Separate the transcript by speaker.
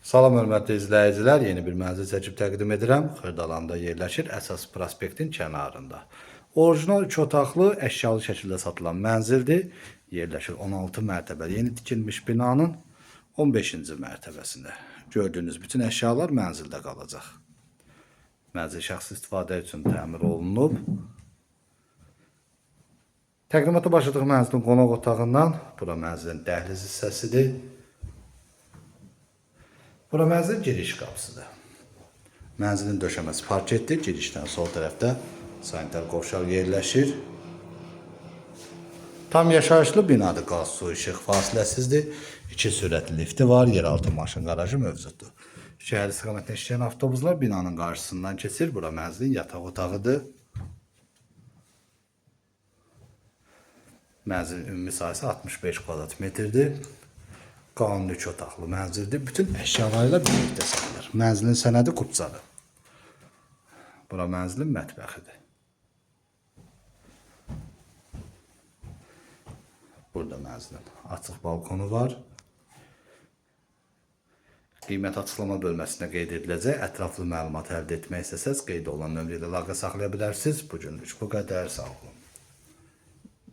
Speaker 1: Salam hörmətli izləyicilər, yeni bir mənzil çəkib təqdim edirəm. Xırdalanda yerləşir, əsas prospektin kənarında. Orijinal 2 otaqlı, əşyalı şəkildə satılan mənzildir. Yerləşir 16 mərtəbəli yeni tikilmiş binanın 15-ci mərtəbəsində. Gördüyünüz bütün əşyalar mənzildə qalacaq. Mənzil şəxsi istifadə üçün təmir olunub. Təqdimata başladıq mənzilin qonaq otağından. Bura mənzilin dəhliz hissəsidir. Bura mənzilin giriş qapısıdır. Mənzilin döşəməsi parketdir. Girişdən sol tərəfdə sanitar qovşaq yerləşir. Tam yaşayışlı binadır. Qaz, su, işıq fasiləsizdir. 2 sürətli lifti var. Yeraltı maşın qarajı mövcuddur. Şəhər istiqamətində işləyən avtobuslar binanın qarşısından keçir. Bura mənzilin yataq otağıdır. Mənzilin ümumi sahəsi 65 kvadrat metrdir. Qanuni 2 otaqlı mənzildir. Bütün əşyalarıyla birlikdə satılır. Mənzilin sənədi qupcadır. Bura mənzilin mətbəxidir. Burada mənzilin açıq balkonu var. Qiymət açıqlama bölməsində qeyd ediləcək. Ətraflı məlumat əldə etmək istəsəz qeyd olunan nömrə ilə əlaqə saxlaya bilərsiniz. Bugünlük bu qədər. Sağ olun.